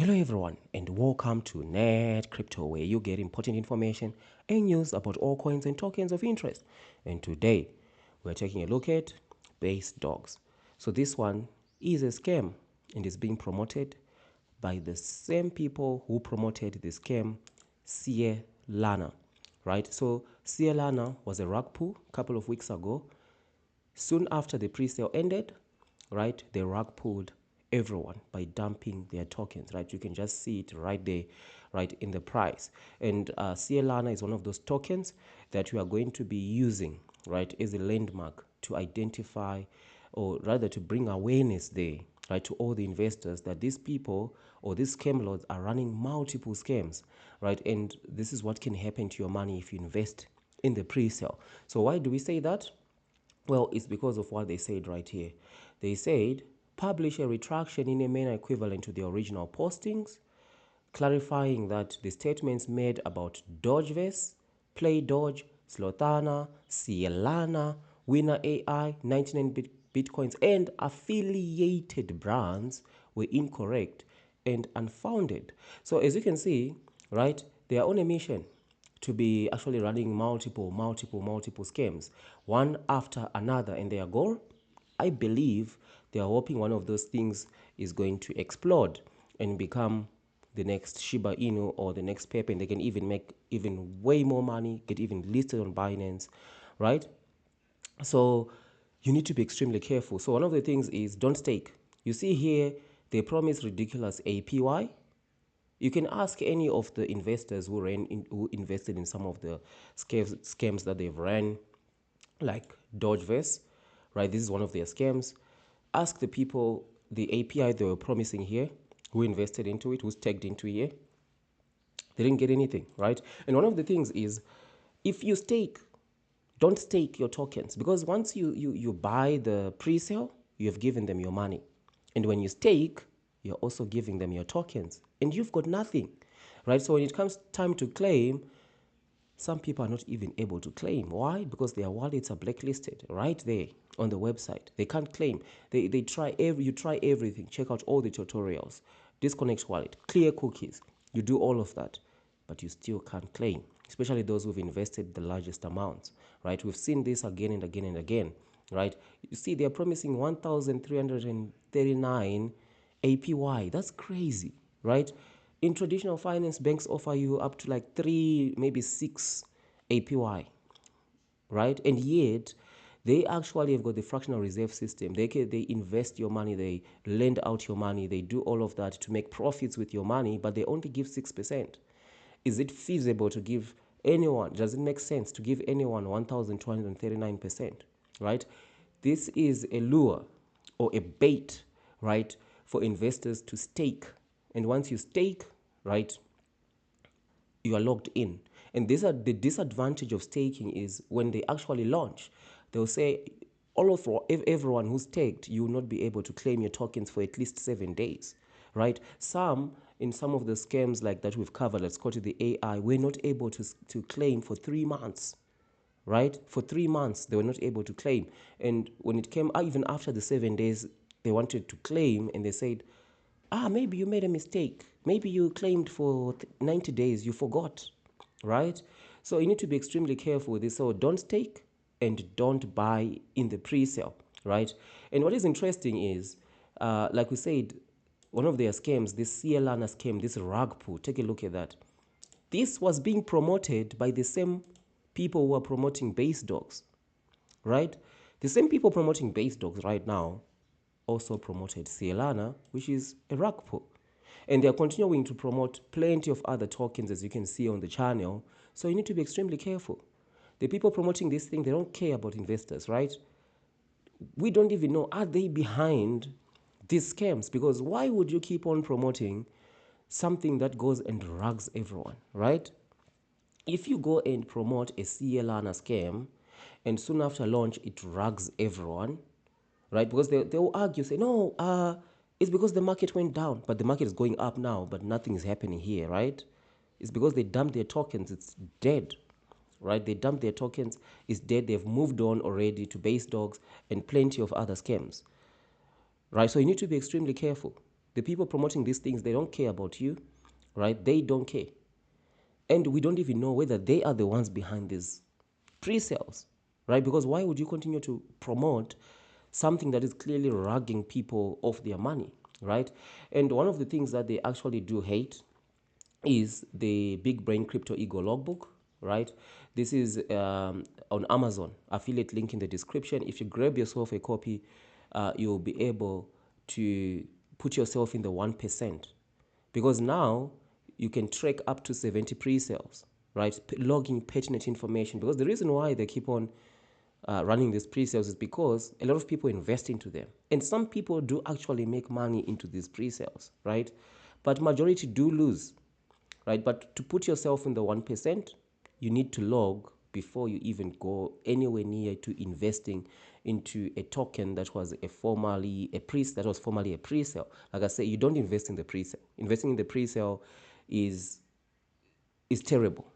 Hello everyone and welcome to Net Crypto, where you get important information and news about all coins and tokens of interest. And today we're taking a look at Basedawgz. So this one is a scam and is being promoted by the same people who promoted the scam Lana, right? So Lana was a rug pull a couple of weeks ago. Soon after the pre-sale ended, right, they rug pulled everyone by dumping their tokens, right? You can just see it right there, right in the price. And Lana is one of those tokens that we are going to be using, right, as a landmark to identify, or rather to bring awareness there, right, to all the investors that these people or these scam lords are running multiple scams, right? And this is what can happen to your money if you invest in the pre-sale. So why do we say that? Well, it's because of what they said right here. They said, publish a retraction in a manner equivalent to the original postings, clarifying that the statements made about Dogeverse, Play Doge, Slothana, Cielana, Winner AI, 99 Bitcoins, and affiliated brands were incorrect and unfounded. So as you can see, right, they are on a mission to be actually running multiple scams, one after another. And their goal, I believe, they are hoping one of those things is going to explode and become the next Shiba Inu or the next Pepe, and they can even make even way more money, get even listed on Binance, right? So you need to be extremely careful. So one of the things is don't stake. You see here, they promise ridiculous APY. You can ask any of the investors who invested in some of the scams that they've ran, like Dogeverse, right? This is one of their scams. Ask the people the API they were promising here, who invested into it, who's tagged into here. They didn't get anything, right? And one of the things is, if you stake, don't stake your tokens, because once you buy the pre-sale, you have given them your money. And when you stake, you're also giving them your tokens, and you've got nothing, right? So when it comes time to claim, some people are not even able to claim. Why? Because their wallets are blacklisted right there on the website. They can't claim. They try you try everything. Check out all the tutorials. Disconnect wallet, clear cookies. You do all of that, but you still can't claim, especially those who've invested the largest amounts, right? We've seen this again and again and again, right? You see, they're promising 1,339 APY. That's crazy, right? In traditional finance, banks offer you up to like 3, maybe 6 APY, right? And yet, they actually have got the fractional reserve system. They invest your money, they lend out your money, they do all of that to make profits with your money, but they only give 6%. Is it feasible to give anyone, does it make sense to give anyone 1,239%, right? This is a lure or a bait, right, for investors to stake. And once you stake, right, you are logged in. And these are the disadvantage of staking is when they actually launch, they'll say everyone who's staked, you will not be able to claim your tokens for at least 7 days, right? In some of the scams like that we've covered, let's call it the AI, we're not able to claim for 3 months, right? For 3 months, they were not able to claim. And when it came, even after the 7 days, they wanted to claim, and they said, maybe you made a mistake. Maybe you claimed for 90 days, you forgot, right? So you need to be extremely careful with this. So don't stake and don't buy in the pre-sale, right? And what is interesting is, like we said, one of their scams, this Cielana scam, this rug pull, take a look at that. This was being promoted by the same people who are promoting Basedawgz, right? The same people promoting Basedawgz right now also promoted Cielana, which is a rug pull. And they're continuing to promote plenty of other tokens, as you can see on the channel. So you need to be extremely careful. The people promoting this thing, they don't care about investors, right? We don't even know, are they behind these scams? Because why would you keep on promoting something that goes and rugs everyone, right? If you go and promote a Cielana scam and soon after launch it rugs everyone, right? Because they will argue, say, no, it's because the market went down, but the market is going up now, but nothing is happening here, right? It's because they dumped their tokens, it's dead, right? They dumped their tokens, it's dead. They've moved on already to Basedawgz and plenty of other scams, right? So you need to be extremely careful. The people promoting these things, they don't care about you, right? They don't care. And we don't even know whether they are the ones behind these pre-sales, right? Because why would you continue to promote something that is clearly rugging people off their money, right? And one of the things that they actually do hate is the Big Brain Crypto Ego Logbook, right? This is on Amazon. Affiliate link in the description. If you grab yourself a copy, you'll be able to put yourself in the 1%, because now you can track up to 70 pre-sales, right? Logging pertinent information. Because the reason why they keep on running these pre-sales is because a lot of people invest into them, and some people do actually make money into these pre-sales, right? But majority do lose, right? But to put yourself in the 1%, you need to log before you even go anywhere near to investing into a token that was formerly a pre-sale. Like I say, you don't invest in the pre-sale. Investing in the pre-sale is terrible,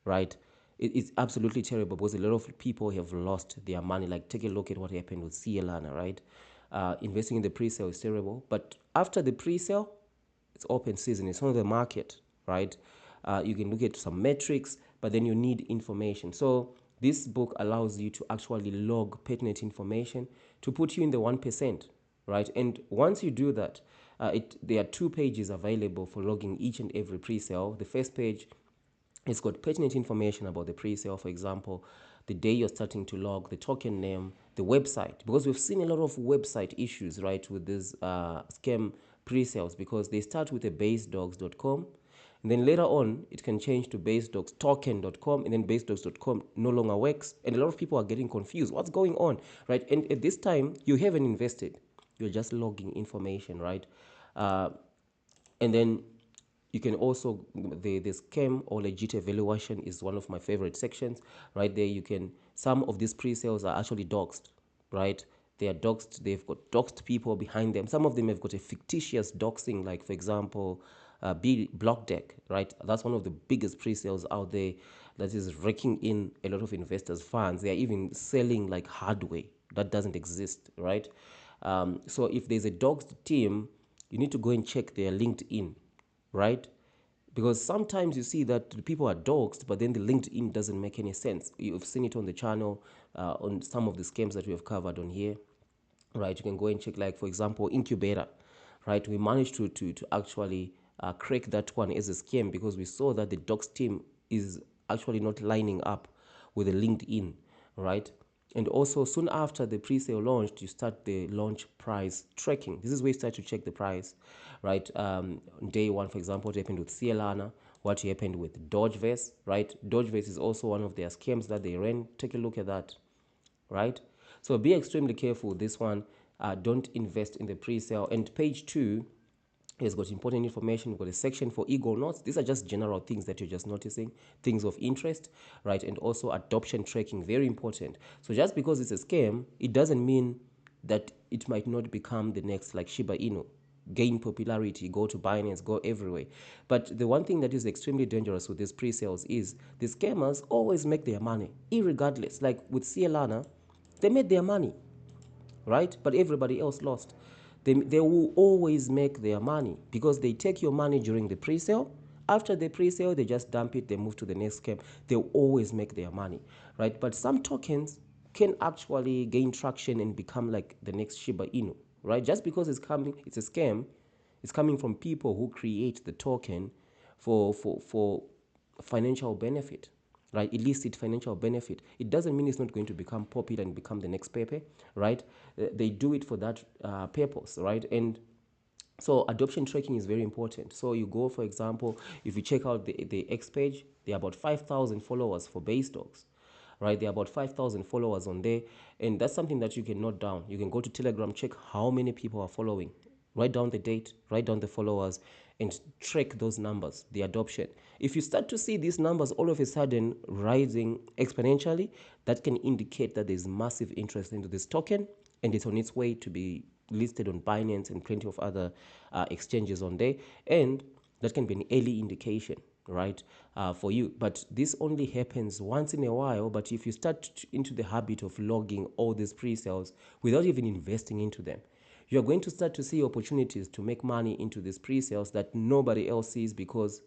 right? It's absolutely terrible, because a lot of people have lost their money. Like, take a look at what happened with Cielana, right? Investing in the pre-sale is terrible, but after the pre-sale, it's open season. It's on the market, right? You can look at some metrics, but then you need information. So this book allows you to actually log pertinent information to put you in the 1%, right? And once you do that, there are 2 pages available for logging each and every pre-sale. The first page, it's got pertinent information about the pre-sale. For example, the day you're starting to log, the token name, the website, because we've seen a lot of website issues, right, with these scam pre-sales, because they start with a basedawgz.com, and then later on it can change to basedawgztoken.com, and then basedawgz.com no longer works, and a lot of people are getting confused. What's going on, right? And at this time, you haven't invested, you're just logging information, right? And then you can also, the scam or legit evaluation is one of my favorite sections. Right there, you can, some of these pre-sales are actually doxed, right? They are doxed, they've got doxed people behind them. Some of them have got a fictitious doxing, like, for example, Block Deck, right? That's one of the biggest pre-sales out there that is raking in a lot of investors' funds. They are even selling like hardware that doesn't exist, right? So if there's a doxed team, you need to go and check their LinkedIn, right? Because sometimes you see that the people are doxed, but then the LinkedIn doesn't make any sense. You've seen it on the channel, on some of the scams that we have covered on here, right? You can go and check, like, for example, Incubator, right? We managed to actually crack that one as a scam, because we saw that the docs team is actually not lining up with the LinkedIn, right? And also, soon after the pre-sale launched, you start the launch price tracking. This is where you start to check the price, right? Day one, for example, what happened with Cielana, what happened with Dogeverse, right? Dogeverse is also one of their scams that they ran. Take a look at that, right? So be extremely careful with this one. Don't invest in the pre-sale. And page 2 has got important information. We've got a section for ego notes. These are just general things that you're just noticing, things of interest, right? And also adoption tracking, very important. So just because it's a scam, it doesn't mean that it might not become the next, like, Shiba Inu, gain popularity, go to Binance, go everywhere. But the one thing that is extremely dangerous with these pre-sales is the scammers always make their money, irregardless. Like with Cielana, they made their money, right? But everybody else lost. They will always make their money, because they take your money during the pre-sale. After the pre-sale, they just dump it, they move to the next scam. They'll always make their money, right? But some tokens can actually gain traction and become like the next Shiba Inu, right? Just because it's a scam, it's coming from people who create the token for financial benefit, right? Illicit financial benefit. It doesn't mean it's not going to become popular and become the next Pepe, right? They do it for that purpose, right? And so adoption tracking is very important. So you go, for example, if you check out the X page, there are about 5,000 followers for Basedawgz, right? There are about 5,000 followers on there, and that's something that you can note down. You can go to Telegram, check how many people are following, write down the date, write down the followers, and track those numbers, the adoption. If you start to see these numbers all of a sudden rising exponentially, that can indicate that there's massive interest into this token, and it's on its way to be listed on Binance and plenty of other exchanges on there, and that can be an early indication, right, for you. But this only happens once in a while. But if you start into the habit of logging all these pre-sales without even investing into them, you're going to start to see opportunities to make money into these pre-sales that nobody else sees because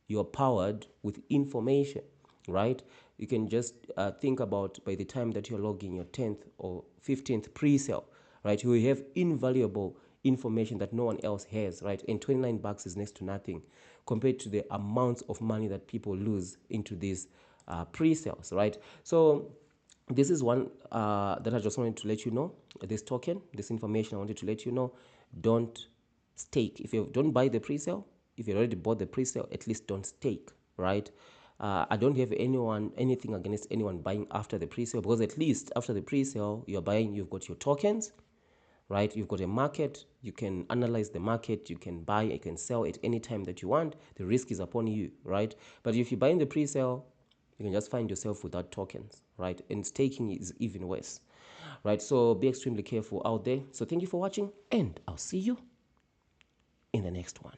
you're powered with information, right? You can just think about by the time that you're logging your 10th or 15th pre-sale, right? You have invaluable information that no one else has, right? And 29 bucks is next to nothing compared to the amounts of money that people lose into these pre-sales, right? So this is one that I just wanted to let you know. This token, this information I wanted to let you know. Don't stake. If you don't buy the pre-sale, if you already bought the pre-sale, at least don't stake, right? I don't have anything against anyone buying after the pre-sale, because at least after the pre-sale, you're buying, you've got your tokens, right? You've got a market. You can analyze the market. You can buy, you can sell at any time that you want. The risk is upon you, right? But if you buy in the pre-sale, you can just find yourself without tokens, right? And staking is even worse, right? So be extremely careful out there. So thank you for watching, and I'll see you in the next one.